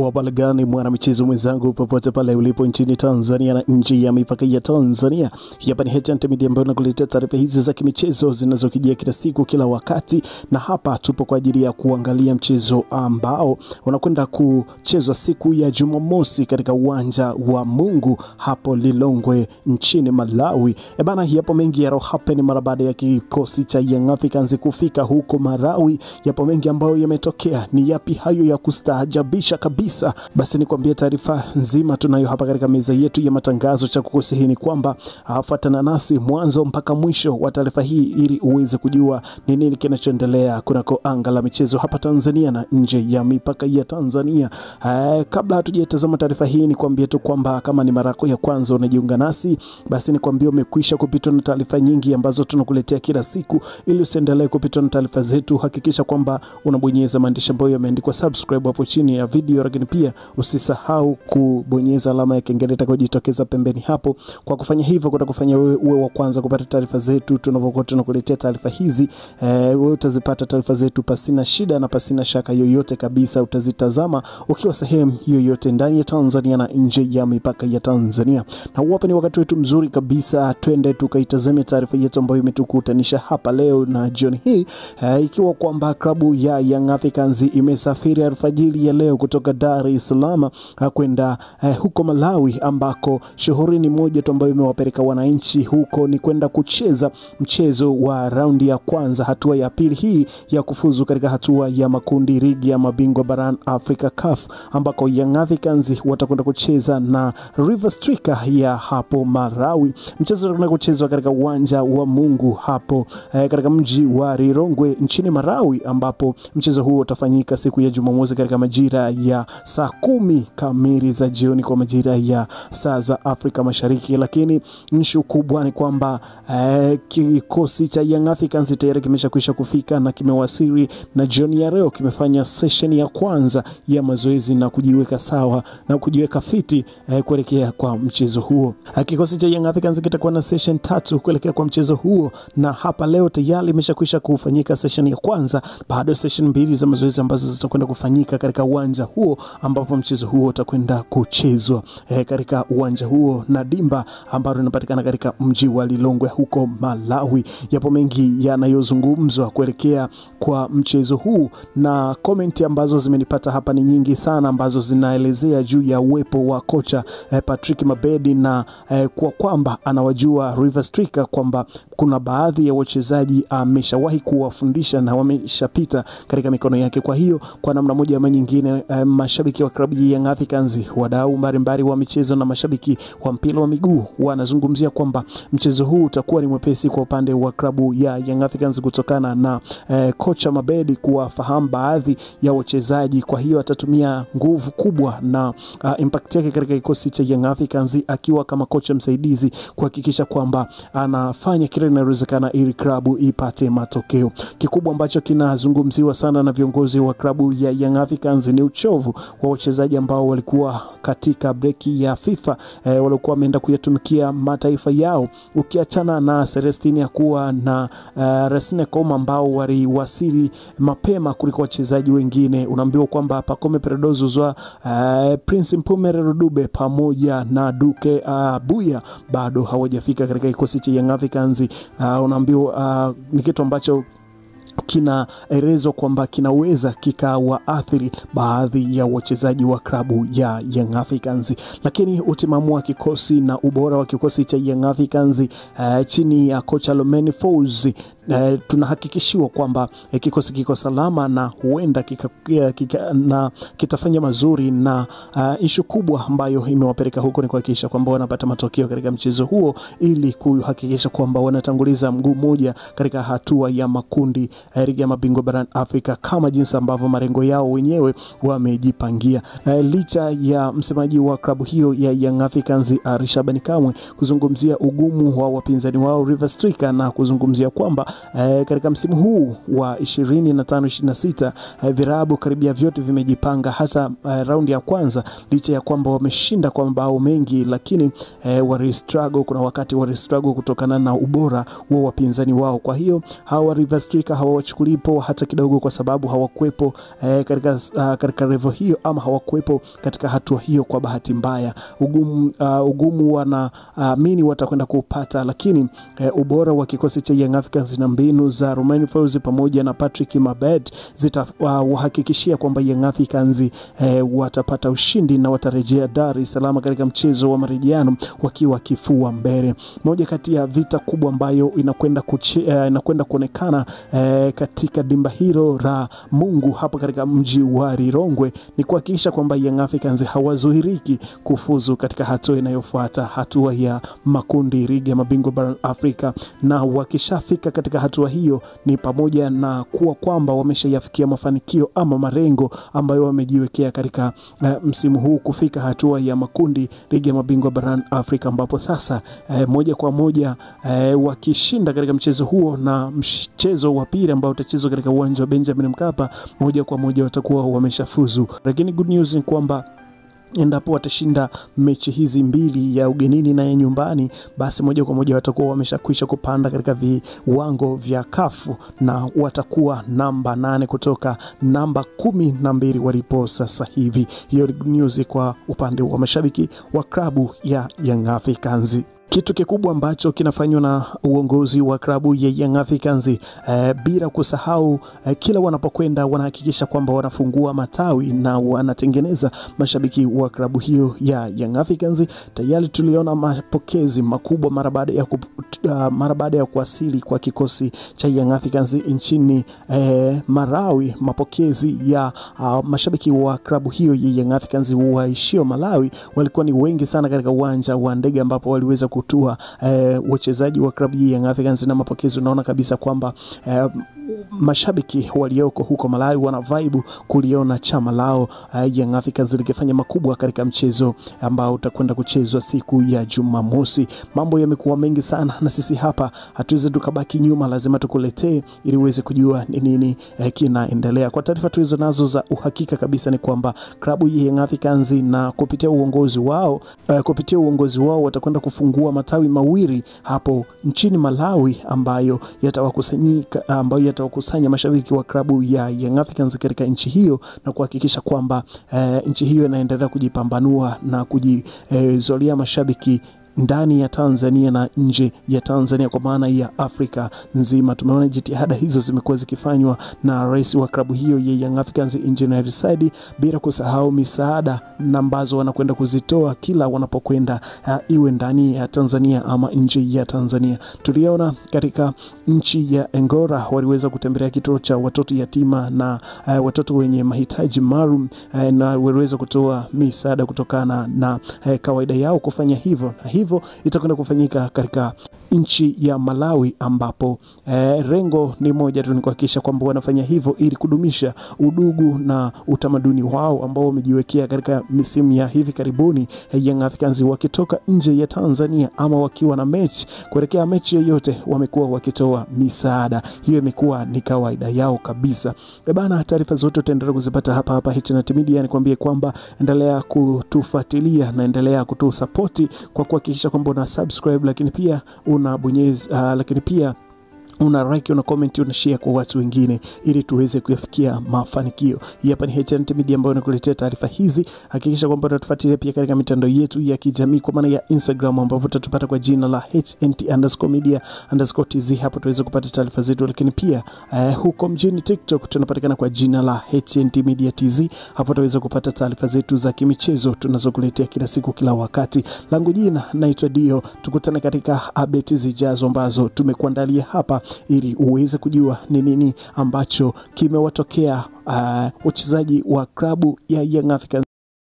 Wabalagani mwana michezo mwenzangu popote pale ulipo nchini Tanzania na nje ya mipaka ya Tanzania. Hapa ni Headhunt Media ambayo nakuletea taarifa hizi za kimichezo zinazokijia kila siku kila wakati, na hapa tupo kwa ajili ya kuangalia mchezo ambao unakwenda kuchezwa siku ya Jumamosi katika uwanja wa Mungu hapo Lilongwe nchini Malawi. Bana, yapo mengi yaro happen mara baada ya kikosi cha Young Africans kufika huko Malawi. Yapo mengi ambayo yametokea. Ni yapi hayo ya kustaajabisha kabisa? Basi nikwambie taarifa nzima tunayo hapa katika meza yetu ya matangazo. Cha kukusihini kwamba fuatana nasi mwanzo mpaka mwisho wa taarifa hii ili uweze kujua ni nini kinachoendelea kunako anga la michezo hapa Tanzania na nje ya mipaka ya Tanzania. Kabla hatujatazama taarifa hii, nikwambie tu kwamba kama ni mara yako ya kwanza unajiunga nasi, basi nikwambie umekwisha kupitwa na taarifa nyingi ambazo tunakuletea kila siku. Ili usiendelee kupitwa na taarifa zetu, hakikisha kwamba unabonyeza maandishi ambayo yameandikwa subscribe hapo chini ya video, lakini pia usisahau kubonyeza alama ya kengele itakayojitokeza pembeni hapo. Kwa kufanya hivyo kutakufanya wewe uwe wa kwanza kupata taarifa zetu tunapokuwa tunakuletea taarifa hizi. Wewe utazipata taarifa zetu pasina shida na pasina shaka yoyote kabisa. Utazitazama ukiwa sehemu yoyote ndani ya Tanzania na nje ya mipaka ya Tanzania. Na hapa ni wakati wetu mzuri kabisa, twende tukaitazame taarifa yetu ambayo imetukutanisha hapa leo na jioni hii, ikiwa kwamba klabu ya Young Africans imesafiri alfajiri ya leo kutoka Dar es Salaam kwenda huko Malawi, ambako shughuli ni moja tu ambayo imewapeleka wananchi huko, ni kwenda kucheza mchezo wa raundi ya kwanza, hatua ya pili hii ya kufuzu katika hatua ya makundi ligi ya mabingwa barani Afrika CAF, ambako Young Africans watakwenda kucheza na River Striker ya hapo Malawi. Mchezo utakwenda kuchezwa katika uwanja wa Mungu hapo katika mji wa Lilongwe nchini Malawi, ambapo mchezo huo utafanyika siku ya Jumamosi katika majira ya saa 10 kamili za jioni kwa majira ya saa za Afrika Mashariki. Lakini nshu kubwa ni kwamba kikosi cha Young Africans tayari kimeshakwisha kufika na kimewasili, na jioni ya leo kimefanya session ya kwanza ya mazoezi na kujiweka sawa na kujiweka fiti kuelekea kwa mchezo huo. Kikosi cha Young Africans kitakuwa na session 3 kuelekea kwa mchezo huo, na hapa leo tayari imeshakwisha kufanyika session ya kwanza, baada ya session 2 za mazoezi ambazo zitakwenda kufanyika katika uwanja huo, ambapo mchezo huo utakwenda kuchezwa katika uwanja huo na dimba ambalo linapatikana katika mji wa Lilongwe huko Malawi. Yapo mengi yanayozungumzwa kuelekea kwa mchezo huu, na comment ambazo zimenipata hapa ni nyingi sana ambazo zinaelezea juu ya uwepo wa kocha Patrick Mabedi, na kwa kwamba anawajua River Striker, kwamba kuna baadhi ya wachezaji ameshawahi kuwafundisha na wameshapita katika mikono yake. Kwa hiyo kwa namna moja ama nyingine, mashabiki wa klabu ya Young Africans, wadau mbalimbali wa michezo na mashabiki wa mpira wa miguu wanazungumzia kwamba mchezo huu utakuwa ni mwepesi kwa upande wa klabu ya Young Africans kutokana na kocha Mabedi kuwafahamu baadhi ya wachezaji. Kwa hiyo atatumia nguvu kubwa na impact yake katika kikosi cha Young Africans akiwa kama kocha msaidizi kuhakikisha kwamba anafanya kile linalowezekana ili klabu ipate matokeo. Kikubwa ambacho kinazungumziwa sana na viongozi wa klabu ya Young Africans ni uchovu wa wachezaji ambao walikuwa katika breki ya FIFA, walikuwa wameenda kuyatumikia mataifa yao, ukiachana na Celestine ya kuwa na Resine Koma ambao waliwasili mapema kuliko wachezaji wengine. Unaambiwa kwamba Pacome Predozo zwa Prince Mpumelelo Dube pamoja na Duke Buya bado hawajafika katika kikosi cha Young Africans. Unaambiwa ni kitu ambacho kinaelezwa kwamba kinaweza kikawaathiri baadhi ya wachezaji wa klabu ya Young Africans. Lakini utimamu wa kikosi na ubora wa kikosi cha Young Africans chini ya kocha Lomeni Folz, tunahakikishiwa kwamba kikosi kiko salama na huenda kitafanya mazuri, na issue kubwa ambayo imewapeleka huko ni kuhakikisha kwamba wanapata matokeo katika mchezo huo ili kuhakikisha kwamba wanatanguliza mguu moja katika hatua ya makundi ligi ya mabingwa barani Afrika kama jinsi ambavyo malengo yao wenyewe wamejipangia. Licha ya msemaji wa klabu hiyo ya Young Africans Arishabani Kamwe kuzungumzia ugumu wa wapinzani wao River Striker, na kuzungumzia kwamba katika msimu huu wa 25-26 virabu karibia vyote vimejipanga hata raundi ya kwanza, licha ya kwamba wameshinda kwa mabao mengi, lakini kuna wakati wali struggle kutokana na ubora wa wapinzani wao. Kwa hiyo hawa River Striker hawa hawachukuli poa hata kidogo, kwa sababu hawakuepo katika level hiyo ama hawakuepo katika hatua hiyo. Kwa bahati mbaya ugumu wanaamini watakwenda kupata, lakini ubora wa kikosi cha Young Africans na mbinu za Romain Folz pamoja na Patrick Mabed zitawahakikishia kwamba Young Africans watapata ushindi na watarejea Dar es Salaam katika mchezo wa marejeano wakiwa kifua mbele. Moja kati ya vita kubwa ambayo inakwenda kuonekana katika dimba hilo la Mungu hapa katika mji wa Lilongwe ni kuhakikisha kwamba Young Africans hawazuiriki kufuzu katika hatua inayofuata, hatua ya makundi ligi ya mabingwa barani Afrika. Na wakishafika katika hatua hiyo ni pamoja na kuwa kwamba wameshayafikia mafanikio ama malengo ambayo wamejiwekea katika msimu huu, kufika hatua ya makundi ligi ya mabingwa barani Afrika, ambapo sasa moja kwa moja wakishinda katika mchezo huo na mchezo wa pili ambao utachezwa katika uwanja wa Benjamin Mkapa, moja kwa moja watakuwa wameshafuzu. Lakini good news ni kwamba endapo watashinda mechi hizi mbili, ya ugenini na ya nyumbani, basi moja kwa moja watakuwa wameshakwisha kupanda katika viwango vya CAF na watakuwa namba 8 kutoka namba 12 walipo sasa hivi. Hiyo ni news kwa upande wa mashabiki wa klabu ya Young Africans. Kitu kikubwa ambacho kinafanywa na uongozi wa klabu ya Young Africans bila kusahau kila wanapokwenda wanahakikisha kwamba wanafungua matawi na wanatengeneza mashabiki wa klabu hiyo ya Young Africans. Tayari tuliona mapokezi makubwa mara baada ya kuwasili kwa kikosi cha Young Africans nchini Malawi. Mapokezi ya mashabiki wa klabu hiyo ya Young Africans waishio Malawi walikuwa ni wengi sana katika uwanja wa ndege, ambapo waliweza kutua wachezaji wa klabu ya Young Africans. Na mapokezi unaona kabisa kwamba mashabiki walioko huko Malawi wana vibe kuliona chama lao Young Africans likifanya makubwa katika mchezo ambao utakwenda kuchezwa siku ya Jumamosi. Mambo yamekuwa mengi sana na sisi hapa hatuwezi tukabaki nyuma, lazima tukuletee ili uweze kujua ni nini kinaendelea. Kwa taarifa tulizo nazo za uhakika kabisa ni kwamba klabu ya Young Africans na kupitia uongozi wao watakwenda kufungua matawi mawili hapo nchini Malawi ambayo yatawakusanya mashabiki wa klabu ya Young Africans katika nchi hiyo, na kuhakikisha kwamba nchi hiyo inaendelea kujipambanua na kujizolea mashabiki ndani ya Tanzania na nje ya Tanzania, kwa maana ya Afrika nzima. Tumeona jitihada hizo zimekuwa zikifanywa na rais wa klabu hiyo ya Young Africans Engineer Said, bila kusahau misaada ambazo wanakwenda kuzitoa kila wanapokwenda, iwe ndani ya Tanzania ama nje ya Tanzania. Tuliona katika nchi ya Angola waliweza kutembelea kituo cha watoto yatima na watoto wenye mahitaji maalum, na waliweza kutoa misaada kutokana na kawaida yao kufanya hivyo. Hivyo itakwenda kufanyika katika nchi ya Malawi, ambapo rengo ni moja tu, ni kuhakikisha kwamba wanafanya hivyo ili kudumisha udugu na utamaduni wao ambao wamejiwekea katika misimu ya hivi karibuni. Young Africans wakitoka nje ya Tanzania ama wakiwa na mechi, kuelekea mechi yoyote wamekuwa wakitoa misaada. Hiyo imekuwa ni kawaida yao kabisa. Bana, taarifa zote utaendelea kuzipata hapa HNT Media. Nikwambie kwamba endelea kutufuatilia na endelea kutusupport kwa kuhakikisha kwamba una subscribe, lakini pia unabonyeza lakini pia una like, una comment, una share kwa watu wengine ili tuweze kuyafikia mafanikio. Hapa ni HNT Media ambayo inakuletea taarifa hizi. Hakikisha kwamba unatufuatilia pia katika mitandao yetu ya kijamii kwa maana ya Instagram, ambapo utatupata kwa jina la HNT_media_tz. Hapo tuweze kupata taarifa zetu, lakini pia huko mjini TikTok tunapatikana kwa jina la HNT Media TZ. Hapo tuweze kupata taarifa zetu za kimichezo tunazokuletea kila siku kila wakati. Langu jina naitwa Dio. Tukutane katika updates zijazo ambazo tumekuandalia hapa ili uweze kujua ni nini ambacho kimewatokea wachezaji wa klabu ya Young Africans.